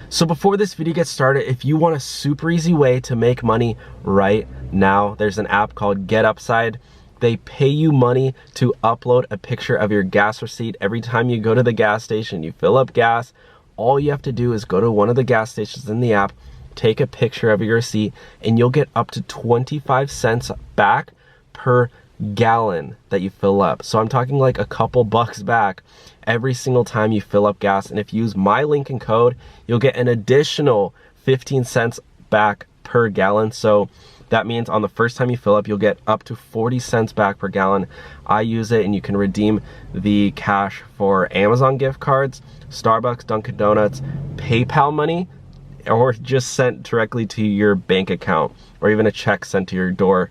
So before this video gets started, if you want a super easy way to make money right now, there's an app called GetUpside. They pay you money to upload a picture of your gas receipt every time you go to the gas station, you fill up gas. All you have to do is go to one of the gas stations in the app, take a picture of your receipt, and you'll get up to 25 cents back per gallon that you fill up. So I'm talking like a couple bucks back every single time you fill up gas. And if you use my link and code, you'll get an additional 15 cents back per gallon. So that means on the first time you fill up, you'll get up to 40 cents back per gallon. I use it, and you can redeem the cash for Amazon gift cards, Starbucks, Dunkin' Donuts, PayPal money, or just sent directly to your bank account, or even a check sent to your door.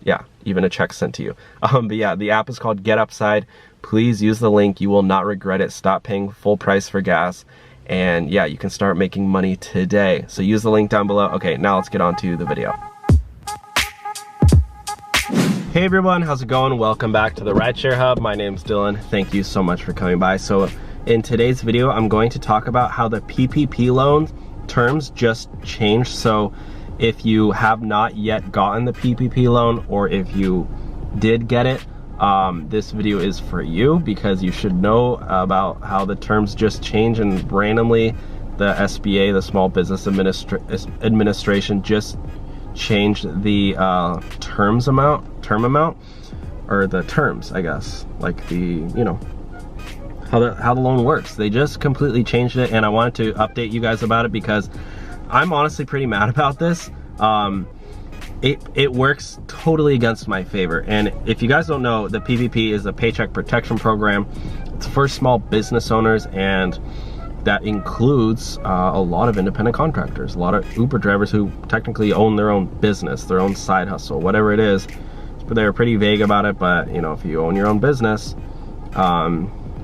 Yeah, even a check sent to you. But yeah, the app is called GetUpside. Please use the link. You will not regret it. Stop paying full price for gas. And yeah, you can start making money today. So use the link down below. Okay, now let's get on to the video. Hey everyone, how's it going? Welcome back to the Rideshare Hub. My name's Dylan. Thank you so much for coming by. So in today's video, I'm going to talk about how the PPP loan terms just changed. So if you have not yet gotten the PPP loan, or if you did get it, this video is for you, because you should know about how the terms just change, and randomly the SBA, the Small Business Administration, just changed the term amount, or the terms, I guess, like the, you know, how the loan works. They just completely changed it, and I wanted to update you guys about it because I'm honestly pretty mad about this. It works totally against my favor. And if you guys don't know, the PPP is a Paycheck Protection Program. It's for small business owners, and that includes a lot of independent contractors, a lot of Uber drivers who technically own their own business, their own side hustle, whatever it is. But they're pretty vague about it, but you know, if you own your own business,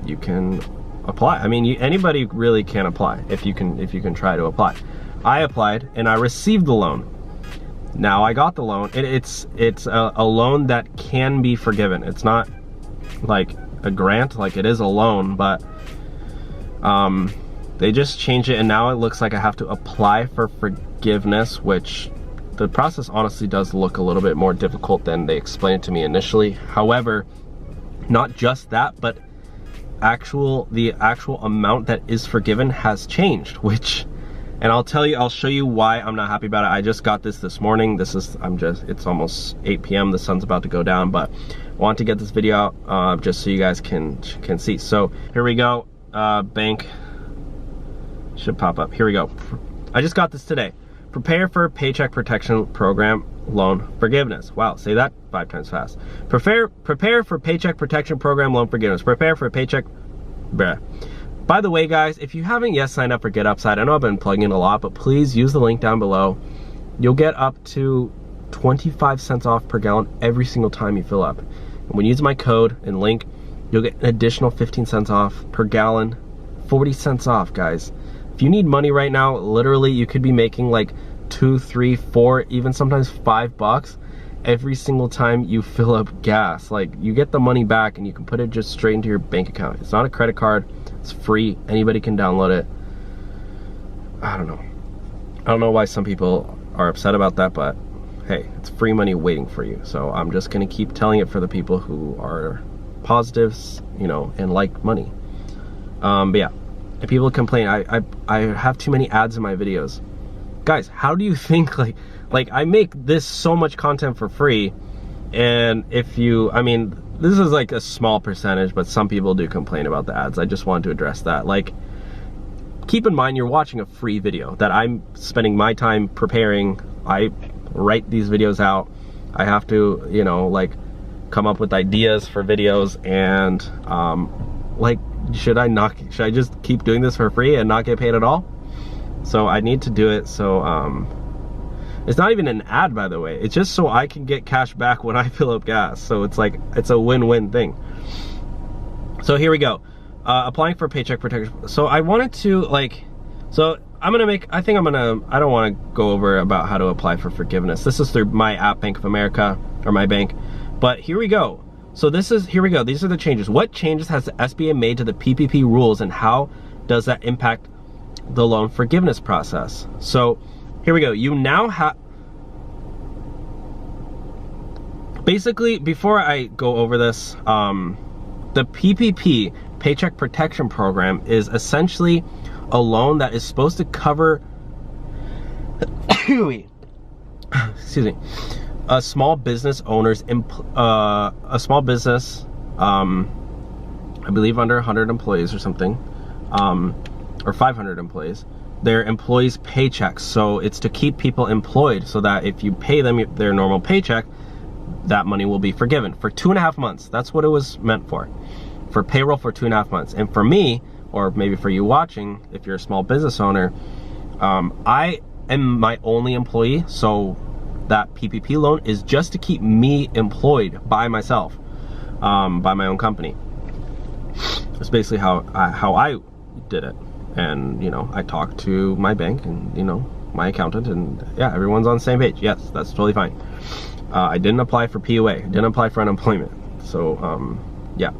you can apply. I mean, anybody really can apply if you can try to apply. I applied and I received the loan. Now I got the loan. It's a loan that can be forgiven. It's not like a grant, like it is a loan, but they just changed it, and now it looks like I have to apply for forgiveness, which the process honestly does look a little bit more difficult than they explained it to me initially. However, not just that, but the actual amount that is forgiven has changed, which, and I'll show you why I'm not happy about it. I just got this morning. It's almost 8 p.m. The sun's about to go down, but I want to get this video out just so you guys can see. So here we go. Bank should pop up. Here we go. I just got this today. Prepare for Paycheck Protection Program loan forgiveness. Wow, say that 5 times fast. Prepare for Paycheck Protection Program loan forgiveness. Prepare for paycheck. Bruh. By the way, guys, if you haven't yet signed up for GetUpside, I know I've been plugging in a lot, but please use the link down below. You'll get up to 25 cents off per gallon every single time you fill up. And when you use my code and link, you'll get an additional 15 cents off per gallon, 40 cents off, guys. If you need money right now, literally you could be making like 2, 3, 4, even sometimes $5 every single time you fill up gas. Like, you get the money back and you can put it just straight into your bank account. It's not a credit card. It's free. Anybody can download it. I don't know why some people are upset about that, but hey, it's free money waiting for you. So I'm just gonna keep telling it for the people who are positives, you know, and like money. But yeah, if people complain, I have too many ads in my videos. Guys, how do you think, like I make this so much content for free, and I mean, this is like a small percentage, but some people do complain about the ads. I just wanted to address that. Like, keep in mind, you're watching a free video that I'm spending my time preparing. I write these videos out. I have to, you know, like, come up with ideas for videos, and like, should I just keep doing this for free and not get paid at all? So I need to do it. So it's not even an ad, by the way. It's just so I can get cash back when I fill up gas. So it's like, it's a win-win thing. So here we go. Applying for Paycheck Protection. So I wanted to, like, so I don't want to go over about how to apply for forgiveness. This is through my app, Bank of America, or my bank. But here we go. So here we go. These are the changes. What changes has the SBA made to the PPP rules, and how does that impact the loan forgiveness process. So here we go. You now have, basically, before I go over this, the PPP, Paycheck Protection Program, is essentially a loan that is supposed to cover excuse me, a small business owner's a small business, I believe under 100 employees or something, or 500 employees, their employees' paychecks. So it's to keep people employed so that if you pay them their normal paycheck, that money will be forgiven for 2.5 months. That's what it was meant for payroll for 2.5 months. And for me, or maybe for you watching, if you're a small business owner, I am my only employee, so that PPP loan is just to keep me employed by myself, by my own company. That's basically how I did it. And, you know, I talked to my bank and, you know, my accountant, and yeah, everyone's on the same page. Yes, that's totally fine. I didn't apply for PUA, I didn't apply for unemployment. So, yeah,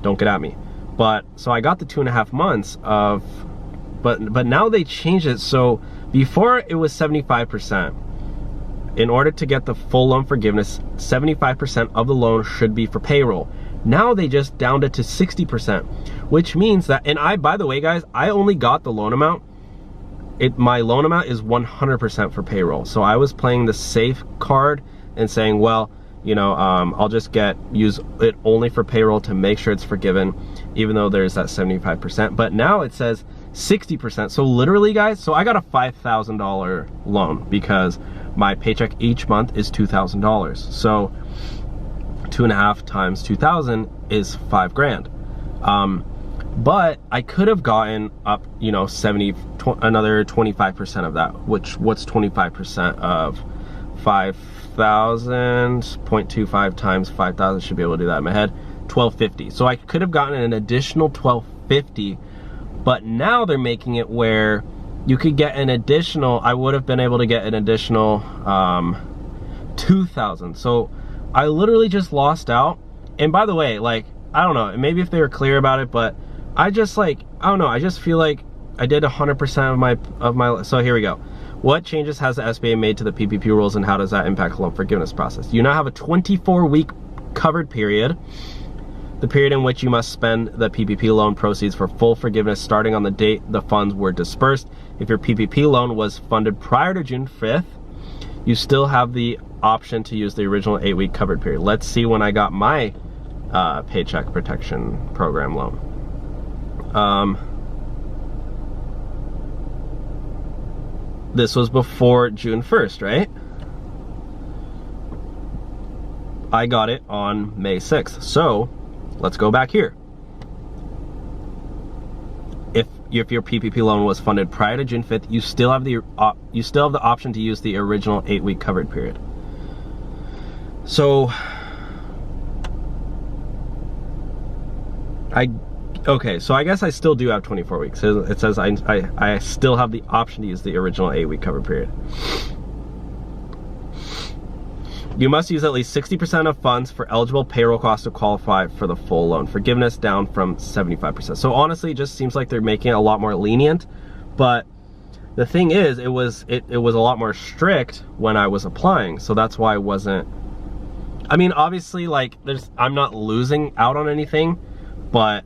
don't get at me. But, so I got the 2.5 months of, but now they changed it. So before it was 75%. In order to get the full loan forgiveness, 75% of the loan should be for payroll. Now they just downed it to 60%, which means that, and by the way, guys, I only got the loan amount. My loan amount is 100% for payroll. So I was playing the safe card and saying, well, you know, I'll just use it only for payroll to make sure it's forgiven, even though there's that 75%. But now it says 60%. So literally, guys, so I got a $5,000 loan because my paycheck each month is $2,000. So 2.5 times 2,000 is $5,000. But I could have gotten up, you know, another 25% of that, which, what's 25% of 5,000? 0.25 times 5,000, should be able to do that in my head. 1,250. So I could have gotten an additional 1,250, but now they're making it where you could get an additional, I would have been able to get an additional 2,000. So I literally just lost out. And by the way, like, I don't know, maybe if they were clear about it, but I just, like, I don't know, I just feel like I did 100% of my, so here we go. What changes has the SBA made to the PPP rules, and how does that impact the loan forgiveness process? You now have a 24-week covered period, the period in which you must spend the PPP loan proceeds for full forgiveness starting on the date the funds were dispersed. If your PPP loan was funded prior to June 5th, you still have the option to use the original 8-week covered period. Let's see when I got my Paycheck Protection Program loan. This was before June 1st, right? I got it on May 6th. So let's go back here. If your PPP loan was funded prior to June 5th, you still have the option to use the original 8-week covered period. So okay, so I guess I still do have 24 weeks. It says I still have the option to use the original 8-week cover period. You must use at least 60% of funds for eligible payroll costs to qualify for the full loan forgiveness, down from 75%. So honestly, it just seems like they're making it a lot more lenient. But the thing is, it was a lot more strict when I was applying. So that's why I wasn't, I mean, obviously, like, I'm not losing out on anything, but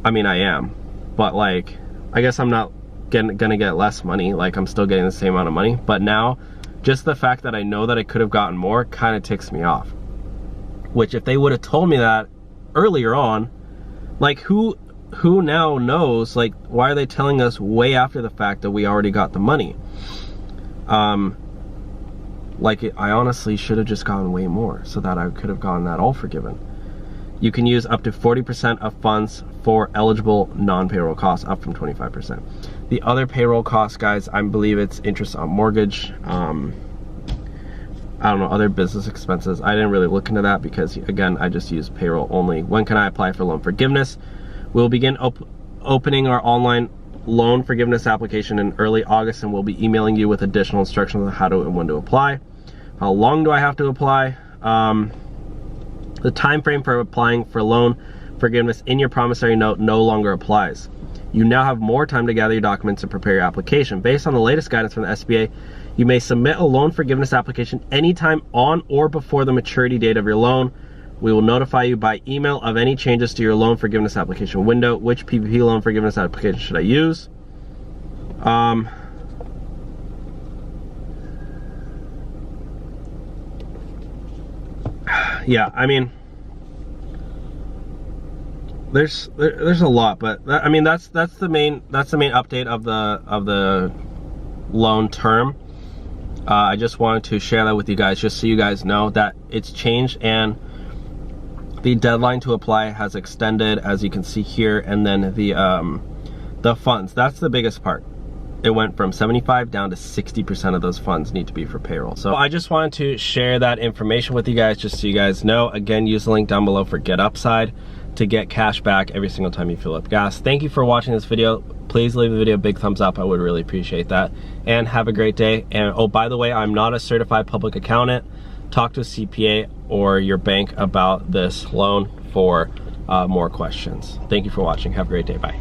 I mean, I am, but like, I guess I'm not gonna get less money. Like, I'm still getting the same amount of money, but now just the fact that I know that I could have gotten more kind of ticks me off. Which, if they would have told me that earlier on, like, who now knows, like, why are they telling us way after the fact that we already got the money? Like, I honestly should have just gotten way more so that I could have gotten that all forgiven. You can use up to 40% of funds for eligible non-payroll costs, up from 25%. The other payroll costs, guys, I believe it's interest on mortgage. I don't know, other business expenses. I didn't really look into that because, again, I just use payroll only. When can I apply for loan forgiveness? We'll begin opening our online loan forgiveness application in early August, and we'll be emailing you with additional instructions on how to and when to apply. How long do I have to apply? The time frame for applying for loan forgiveness in your promissory note no longer applies. You now have more time to gather your documents and prepare your application. Based on the latest guidance from the SBA, you may submit a loan forgiveness application anytime on or before the maturity date of your loan. We will notify you by email of any changes to your loan forgiveness application window. Which PPP loan forgiveness application should I use? Yeah, I mean, there's a lot, but I mean that's the main update of the loan term. I just wanted to share that with you guys, just so you guys know that it's changed, and the deadline to apply has extended, as you can see here. And then the funds, that's the biggest part. It went from 75 down to 60% of those funds need to be for payroll. So I just wanted to share that information with you guys, just so you guys know. Again, use the link down below for GetUpside to get cash back every single time you fill up gas. Thank you for watching this video. Please leave the video a big thumbs up. I would really appreciate that. And have a great day. And oh, by the way, I'm not a certified public accountant. Talk to a CPA or your bank about this loan for more questions. Thank you for watching. Have a great day. Bye.